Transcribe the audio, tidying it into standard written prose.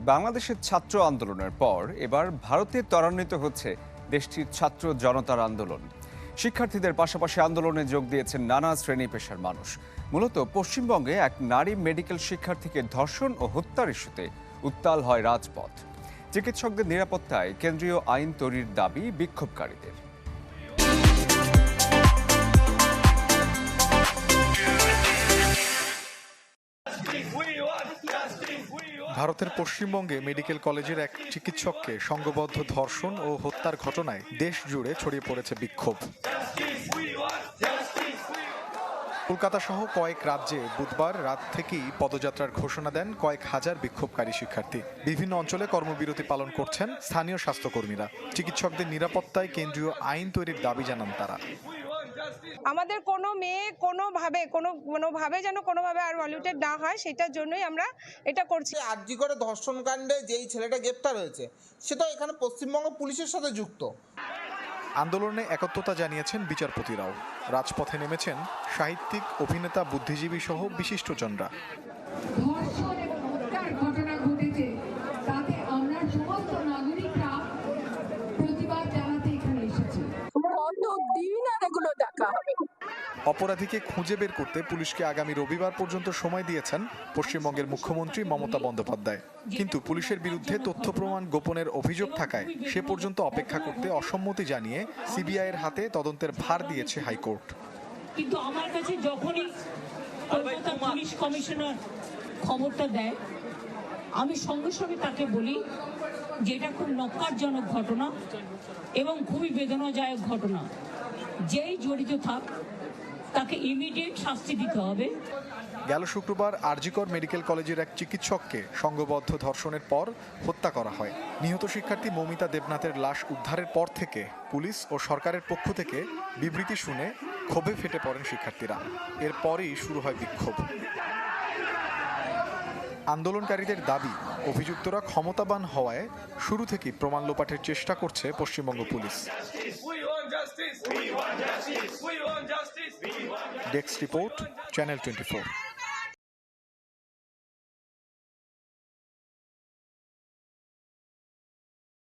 বাংলাদেশের ছাত্র আন্দোলনের পর এবার ভারতে ত্বরান্বিত হচ্ছে দেশটির ছাত্র জনতার আন্দোলন। শিক্ষার্থীদের পাশাপাশি আন্দোলনে যোগ দিয়েছেন নানা শ্রেণী পেশার মানুষ। মূলত পশ্চিমবঙ্গে এক নারী মেডিকেল শিক্ষার্থীকে ধর্ষণ ও হত্যার ইস্যুতে উত্তাল হয় রাজপথ। চিকিৎসকদের নিরাপত্তায় কেন্দ্রীয় আইন তৈরির দাবি বিক্ষোভকারীদের। ভারতের পশ্চিমবঙ্গে মেডিকেল কলেজের এক চিকিৎসককে সংঘবদ্ধ ধর্ষণ ও হত্যার ঘটনায় দেশ জুড়ে ছড়িয়ে পড়েছে বিক্ষোভ। কলকাতা সহ কয়েক রাজ্যে বুধবার রাত থেকেই পদযাত্রার ঘোষণা দেন কয়েক হাজার বিক্ষোভকারী শিক্ষার্থী। বিভিন্ন অঞ্চলে কর্মবিরতি পালন করছেন স্থানীয় স্বাস্থ্যকর্মীরা। চিকিৎসকদের নিরাপত্তায় কেন্দ্রীয় আইন তৈরির দাবি জানান তারা। আমাদের কোনো মেয়ে কোনোভাবে যেন আর ভলিউটেড না হয়, সেটার জন্যই আমরা এটা করছি। আরজি করে ধর্ষণ কাণ্ডে যেই ছেলেটা গ্রেপ্তার হয়েছে সে তো এখানে পশ্চিমবঙ্গ পুলিশের সাথে যুক্ত। আন্দোলনে একত্রতা জানিয়েছেন বিচারপতিরাও। রাজপথে নেমেছেন সাহিত্যিক, অভিনেতা, বুদ্ধিজীবী সহ বিশিষ্টজনরা। ধর্ষণ এবং হত্যার ঘটনা ঘটেছে, তাতে আমরা সমস্ত নাগরিকরা প্রতিবাদ জানাতে এখানে এসেছি। কতদিন আর এগুলো দেখা হবে? অপরাধীকে খুঁজে বের করতে পুলিশকে আগামী রবিবার পর্যন্ত সময় দিয়েছেন পশ্চিমবঙ্গের মুখ্যমন্ত্রী মমতা বন্দ্যোপাধ্যায়। কিন্তু পুলিশের বিরুদ্ধে তথ্য প্রমাণ গোপনের অভিযোগ থাকায় সে পর্যন্ত অপেক্ষা করতে অসম্মতি জানিয়ে সিবিআইয়ের হাতে তদন্তের ভার দিয়েছে হাইকোর্ট। কিন্তু আমার কাছে যখনই কলকাতা পুলিশ কমিশনার খবরটা দেয়, আমি সঙ্গে সঙ্গে তাকে বলি যে এটা খুব নক্কারজনক ঘটনা এবং খুবই বেদনাদায়ক ঘটনা। যেই জড়িত থাক তাকে ইমিডিয়েট শাস্তি দিতে হবে। গেল শুক্রবার আরজিকর মেডিকেল কলেজের এক চিকিৎসককে সংঘবদ্ধ ধর্ষণের পর হত্যা করা হয়। নিহত শিক্ষার্থী মৌমিতা দেবনাথের লাশ উদ্ধারের পর থেকে পুলিশ ও সরকারের পক্ষ থেকে বিবৃতি শুনে ক্ষোভে ফেটে পড়েন শিক্ষার্থীরা। এরপরই শুরু হয় বিক্ষোভ। আন্দোলনকারীদের দাবি, অভিযুক্তরা ক্ষমতাবান হওয়ায় শুরু থেকেই প্রমাণ লোপাটের চেষ্টা করছে Paschimbanga police. Desk report, channel 24।